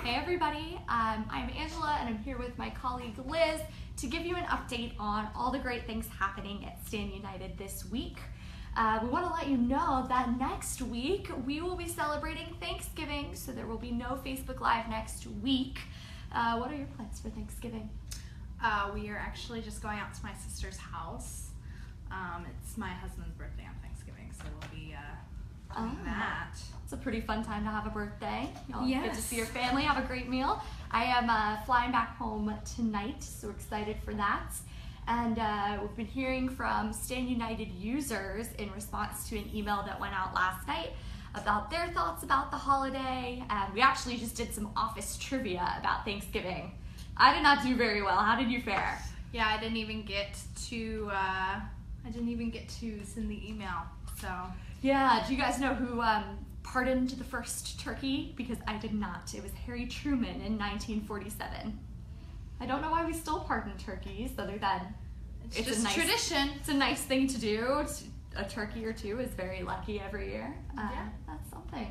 Hey everybody, I'm Angela and I'm here with my colleague Liz to give you an update on all the great things happening at StandUnited this week. We want to let you know that next week we will be celebrating Thanksgiving, so there will be no Facebook Live next week. What are your plans for Thanksgiving? We are actually just going out to my sister's house. It's my husband's birthday on Thanksgiving, so we'll be doing that. It's a pretty fun time to have a birthday. You'll get to Yes. see your family, have a great meal. I am flying back home tonight, so excited for that. And we've been hearing from StandUnited users in response to an email that went out last night about their thoughts about the holiday. And we actually just did some office trivia about Thanksgiving. I did not do very well. How did you fare? Yeah, I didn't even get to send the email. So Yeah, do you guys know who pardoned the first turkey? Because I did not. It was Harry Truman in 1947. I don't know why we still pardon turkeys, other than it's just a nice tradition. It's a nice thing to do. A turkey or two is very lucky every year. Yeah. That's something.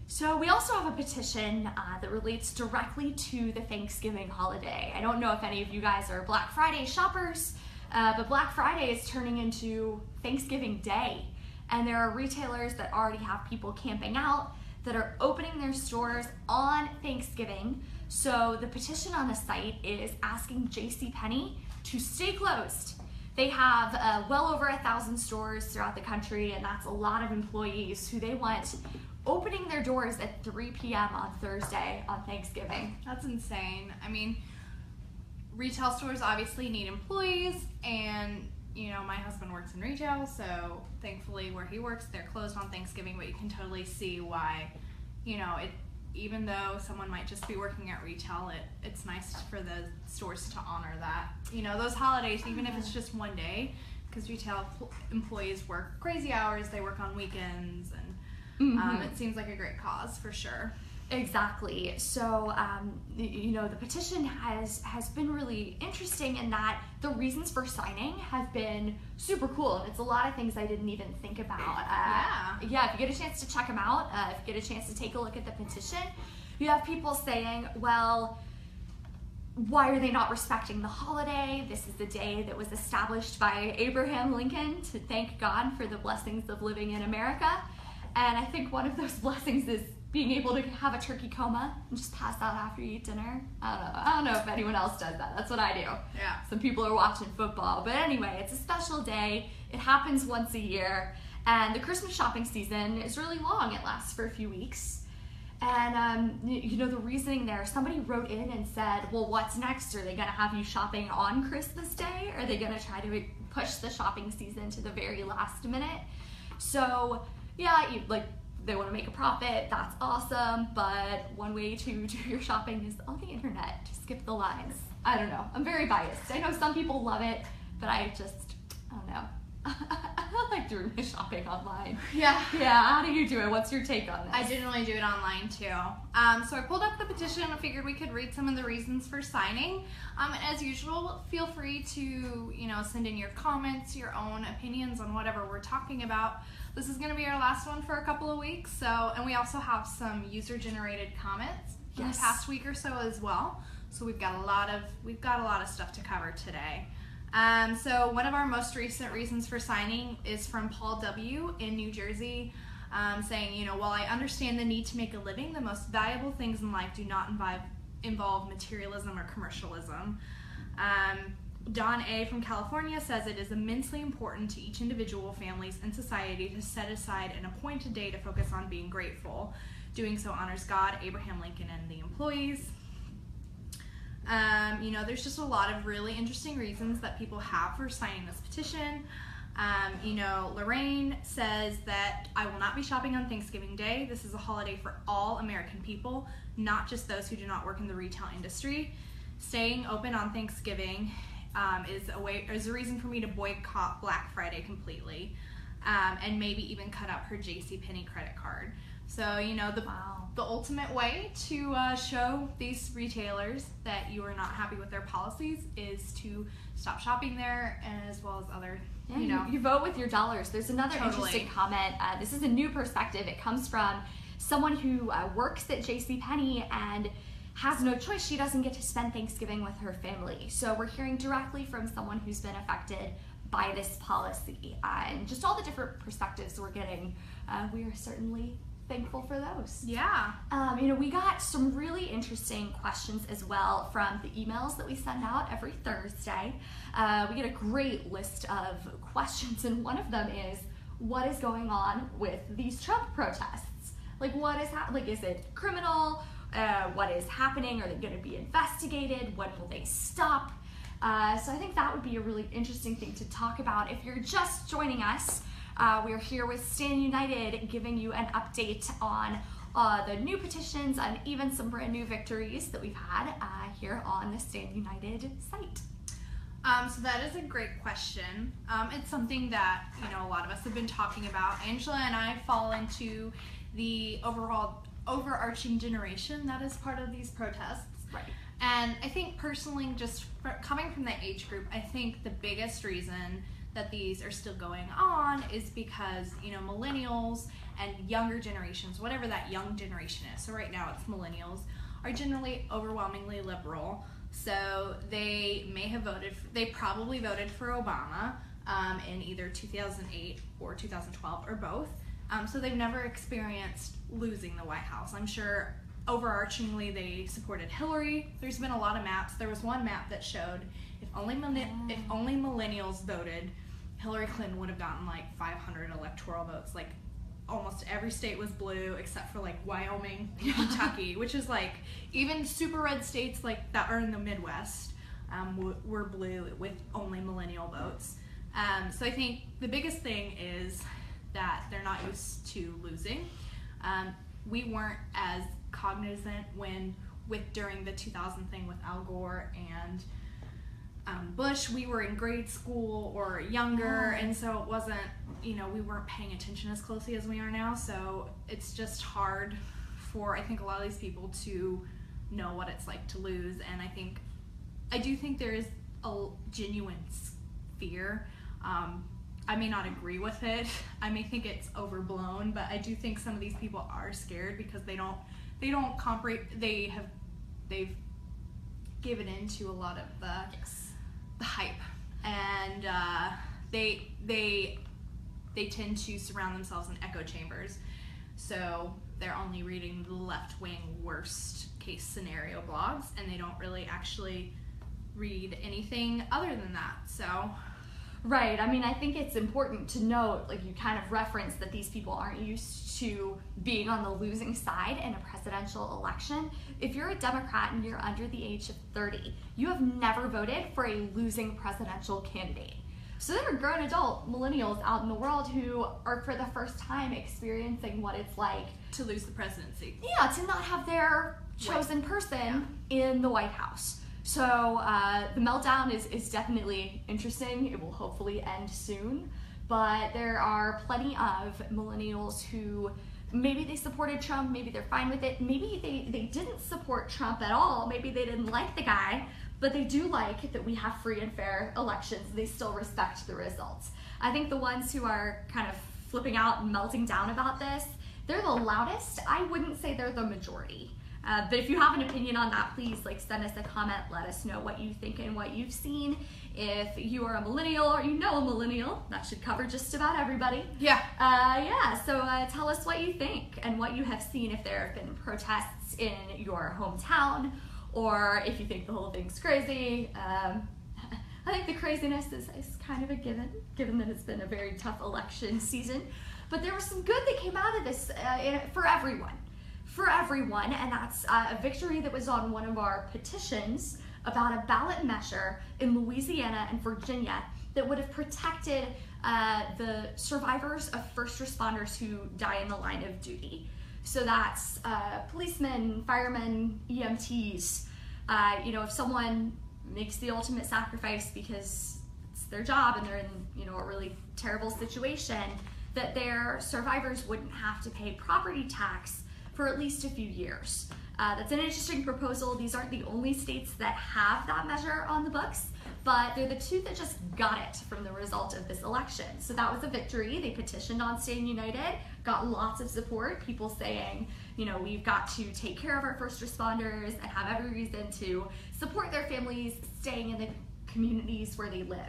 So we also have a petition that relates directly to the Thanksgiving holiday. I don't know if any of you guys are Black Friday shoppers, but Black Friday is turning into Thanksgiving Day. And there are retailers that already have people camping out that are opening their stores on Thanksgiving. So the petition on the site is asking JCPenney to stay closed. They have well over 1,000 stores throughout the country, and that's a lot of employees who they want opening their doors at 3 p.m. on Thursday on Thanksgiving. That's insane. I mean, retail stores obviously need employees, and you know, my husband works in retail, so thankfully where he works, they're closed on Thanksgiving, but you can totally see why, you know, even though someone might just be working at retail, it's nice for the stores to honor that. You know, those holidays, even if it's just one day, because retail employees work crazy hours, they work on weekends, and it seems like a great cause for sure. Exactly. So, you know, the petition has been really interesting in that the reasons for signing have been super cool. And it's a lot of things I didn't even think about. Yeah, if you get a chance to check them out, if you get a chance to take a look at the petition, you have people saying, well, why are they not respecting the holiday? This is the day that was established by Abraham Lincoln to thank God for the blessings of living in America. And I think one of those blessings is being able to have a turkey coma and just pass out after you eat dinner. I don't know if anyone else does that. That's what I do. Yeah. Some people are watching football. But anyway, it's a special day. It happens once a year. And the Christmas shopping season is really long. It lasts for a few weeks. And, you know, the reasoning there, somebody wrote in and said, well, what's next? Are they going to have you shopping on Christmas Day? Or are they going to try to push the shopping season to the very last minute? So, yeah, they want to make a profit, that's awesome, but one way to do your shopping is on the internet, to skip the lines. I don't know, I'm very biased. I know some people love it, but I don't know. I like doing my shopping online. Yeah. How do you do it? What's your take on this? I generally do it online too. So I pulled up the petition and figured we could read some of the reasons for signing. And as usual, feel free to, you know, send in your comments, your own opinions on whatever we're talking about. This is going to be our last one for a couple of weeks. And we also have some user-generated comments in the past week or so as well. So we've got a lot of stuff to cover today. So one of our most recent reasons for signing is from Paul W. in New Jersey, saying, you know, while I understand the need to make a living, the most valuable things in life do not involve materialism or commercialism. Don A. from California says it is immensely important to each individual, families, and society to set aside an appointed day to focus on being grateful. Doing so honors God, Abraham Lincoln, and the employees. You know, there's just a lot of really interesting reasons that people have for signing this petition. You know, Lorraine says that I will not be shopping on Thanksgiving Day. This is a holiday for all American people, not just those who do not work in the retail industry. Staying open on Thanksgiving is a reason for me to boycott Black Friday completely, and maybe even cut up her JCPenney credit card. So, you know, the ultimate way to show these retailers that you are not happy with their policies is to stop shopping there, as well as other, you vote with your dollars. There's another interesting comment. This is a new perspective. It comes from someone who works at JCPenney and has no choice. She doesn't get to spend Thanksgiving with her family. So we're hearing directly from someone who's been affected by this policy, and just all the different perspectives we're getting. We are certainly thankful for those. Yeah. We got some really interesting questions as well from the emails that we send out every Thursday. We get a great list of questions, and one of them is, what is going on with these Trump protests? Like, what is is it criminal? What is happening? Are they going to be investigated? When will they stop? So I think that would be a really interesting thing to talk about. If you're just joining us, we're here with StandUnited, giving you an update on the new petitions and even some brand new victories that we've had here on the StandUnited site. So that is a great question. It's something that, a lot of us have been talking about. Angela and I fall into the overarching generation that is part of these protests. Right. And I think personally, just coming from the age group, I think the biggest reason that these are still going on is because, millennials and younger generations, whatever that young generation is, so right now it's millennials, are generally overwhelmingly liberal. So they probably voted for Obama in either 2008 or 2012 or both. So they've never experienced losing the White House. I'm sure overarchingly they supported Hillary. There's been a lot of maps. There was one map that showed if only millennials voted, Hillary Clinton would have gotten like 500 electoral votes. Like almost every state was blue except for like Wyoming and Kentucky, which is like even super red states like that are in the Midwest were blue with only millennial votes. So I think the biggest thing is that they're not used to losing. We weren't as cognizant during the 2000 thing with Al Gore and Bush. We were in grade school or younger, and so it wasn't, we weren't paying attention as closely as we are now. So it's just hard for, I think, a lot of these people to know what it's like to lose. And I do think there is a genuine fear. I may not agree with it. I may think it's overblown, but I do think some of these people are scared because they don't comprehend. They've given into a lot of the hype, and they tend to surround themselves in echo chambers. So they're only reading the left-wing worst case scenario blogs, and they don't really actually read anything other than that. So. Right. I think it's important to note, like you kind of referenced, that these people aren't used to being on the losing side in a presidential election. If you're a Democrat and you're under the age of 30, you have never voted for a losing presidential candidate. So there are grown adult millennials out in the world who are for the first time experiencing what it's like to lose the presidency. Yeah, to not have their chosen person in the White House. So the meltdown is definitely interesting. It will hopefully end soon. But there are plenty of millennials who maybe they supported Trump, maybe they're fine with it, maybe they didn't support Trump at all, maybe they didn't like the guy, but they do like that we have free and fair elections. They still respect the results. I think the ones who are kind of flipping out and melting down about this, they're the loudest. I wouldn't say they're the majority. But if you have an opinion on that, please send us a comment. Let us know what you think and what you've seen. If you are a millennial or you know a millennial, that should cover just about everybody. Yeah. So tell us what you think and what you have seen, if there have been protests in your hometown, or if you think the whole thing's crazy. I think the craziness is kind of a given that it's been a very tough election season. But there was some good that came out of this for everyone, and that's a victory that was on one of our petitions about a ballot measure in Louisiana and Virginia that would have protected the survivors of first responders who die in the line of duty. So that's policemen, firemen, EMTs. If someone makes the ultimate sacrifice because it's their job and they're in a really terrible situation, that their survivors wouldn't have to pay property tax for at least a few years. That's an interesting proposal. These aren't the only states that have that measure on the books, but they're the two that just got it from the result of this election. So that was a victory. They petitioned on StandUnited, got lots of support, people saying, you know, we've got to take care of our first responders and have every reason to support their families staying in the communities where they live.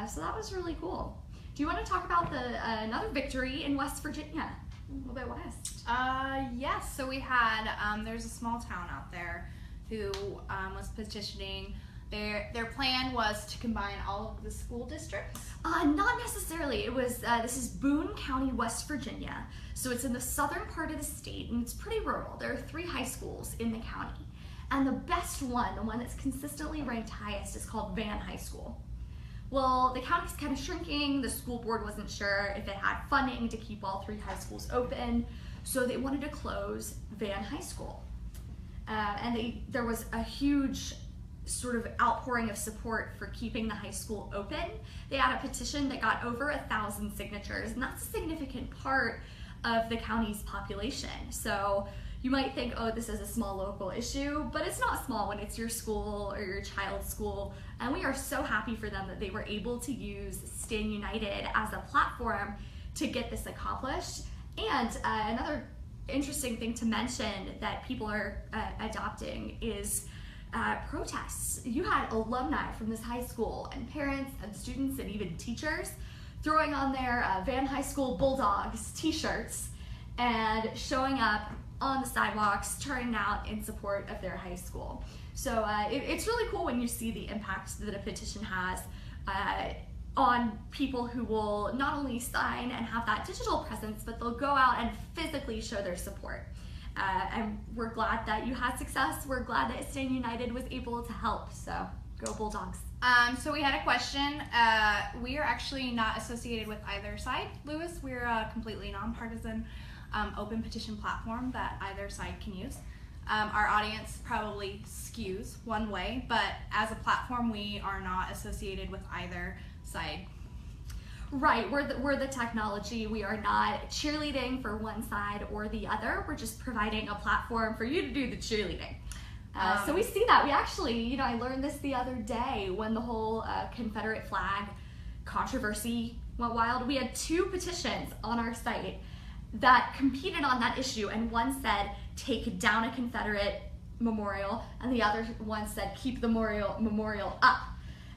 So that was really cool. Do you want to talk about another victory in West Virginia? A little bit west. Yes, so we had, there's a small town out there who was petitioning. Their plan was to combine all of the school districts? Not necessarily. It was, this is Boone County, West Virginia. So it's in the southern part of the state, and it's pretty rural. There are 3 high schools in the county. And the best one, the one that's consistently ranked highest, is called Van High School. Well, the county's kind of shrinking. The school board wasn't sure if it had funding to keep all 3 high schools open, so they wanted to close Van High School. And there was a huge sort of outpouring of support for keeping the high school open. They had a petition that got over 1,000 signatures, and that's a significant part of the county's population. So you might think, oh, this is a small local issue, but it's not small when it's your school or your child's school. And we are so happy for them that they were able to use StandUnited as a platform to get this accomplished. And another interesting thing to mention that people are adopting is protests. You had alumni from this high school and parents and students and even teachers throwing on their Van High School Bulldogs t-shirts and showing up on the sidewalks, turning out in support of their high school. So it's really cool when you see the impact that a petition has on people who will not only sign and have that digital presence, but they'll go out and physically show their support. And we're glad that you had success. We're glad that StandUnited was able to help. So go Bulldogs. So we had a question. We are actually not associated with either side, Lewis. We're a completely nonpartisan open petition platform that either side can use. Our audience probably skews one way, but as a platform, we are not associated with either side. Right, we're the technology. We are not cheerleading for one side or the other. We're just providing a platform for you to do the cheerleading. So we see that. We actually, you know, I learned this the other day when the whole Confederate flag controversy went wild. We had 2 petitions on our site that competed on that issue, and one said take down a Confederate memorial, and the other one said keep the memorial up.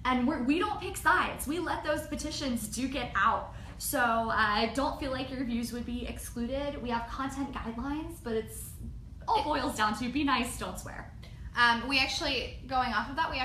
And we don't pick sides. We let those petitions duke it out. So I don't feel like your views would be excluded. We have content guidelines, but it boils down to be nice, don't swear. We actually, going off of that, we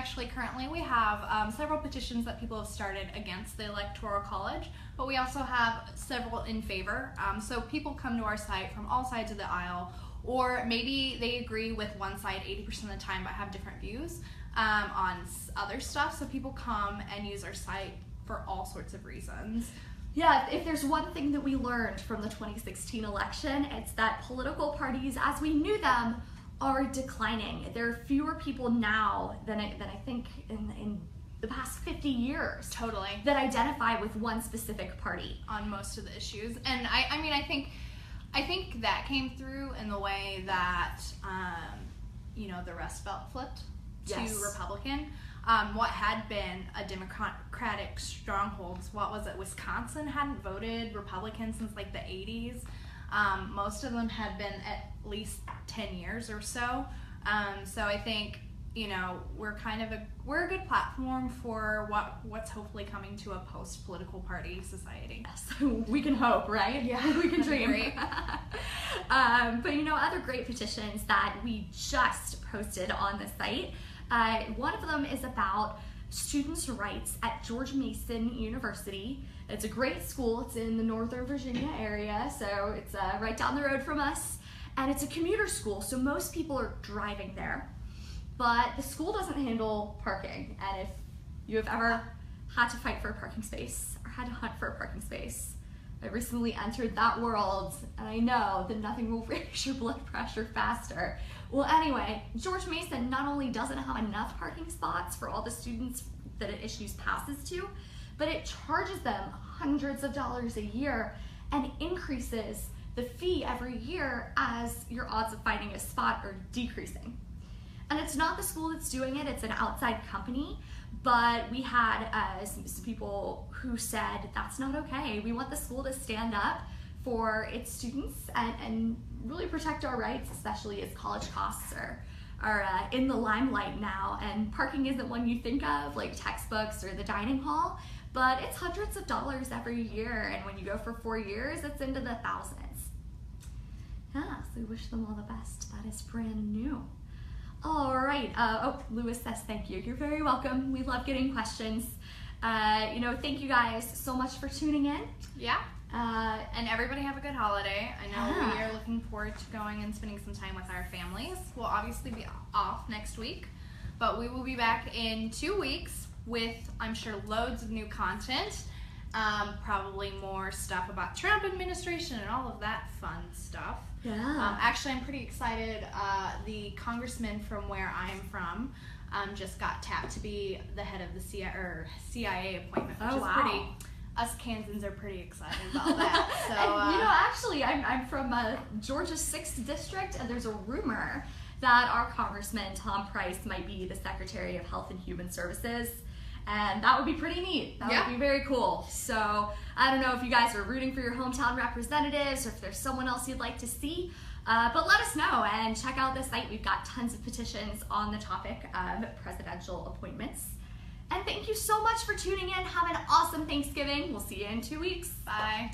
have several petitions that people have started against the Electoral College, but we also have several in favor. So people come to our site from all sides of the aisle, or maybe they agree with one side 80% of the time but have different views on other stuff. So people come and use our site for all sorts of reasons. Yeah, if there's one thing that we learned from the 2016 election, it's that political parties, as we knew them, are declining. There are fewer people now than I think in the past 50 years. Totally. That identify with one specific party. On most of the issues. And I think that came through in the way that, the Rust Belt flipped to Republican. What had been a Democratic strongholds, Wisconsin hadn't voted Republican since like the 80s. Most of them had been at least 10 years or so. So I think, we're we're a good platform for what's hopefully coming to a post-political party society. Yes, we can hope, right? Yeah, we can dream. Great. But other great petitions that we just posted on the site. One of them is about students' rights at George Mason University. It's a great school. It's in the Northern Virginia area, so it's right down the road from us. And it's a commuter school, so most people are driving there. But the school doesn't handle parking. And if you have ever had to fight for a parking space or had to hunt for a parking space, I recently entered that world, and I know that nothing will raise your blood pressure faster. Well, anyway, George Mason not only doesn't have enough parking spots for all the students that it issues passes to, but it charges them hundreds of dollars a year and increases the fee every year as your odds of finding a spot are decreasing. And it's not the school that's doing it, it's an outside company. But we had some people who said that's not okay. We want the school to stand up for its students and really protect our rights, especially as college costs are in the limelight now. And parking isn't one you think of, like textbooks or the dining hall, but it's hundreds of dollars every year. And when you go for 4 years, it's into the thousands. Yeah, so we wish them all the best. That is brand new. All right. Lewis says thank you. You're very welcome. We love getting questions. Thank you guys so much for tuning in. Yeah. And everybody have a good holiday. I know we are looking forward to going and spending some time with our families. We'll obviously be off next week, but we will be back in 2 weeks with, I'm sure, loads of new content. Probably more stuff about Trump administration and all of that fun stuff. Yeah. Actually, I'm pretty excited. The congressman from where I'm from just got tapped to be the head of the CIA appointment, which is pretty. Us Kansans are pretty excited about that. So, actually, I'm from Georgia's 6th district, and there's a rumor that our Congressman Tom Price might be the Secretary of Health and Human Services. And that would be pretty neat. That would be very cool. So I don't know if you guys are rooting for your hometown representatives or if there's someone else you'd like to see, but let us know and check out the site. We've got tons of petitions on the topic of presidential appointments. And thank you so much for tuning in. Have an awesome Thanksgiving. We'll see you in 2 weeks. Bye.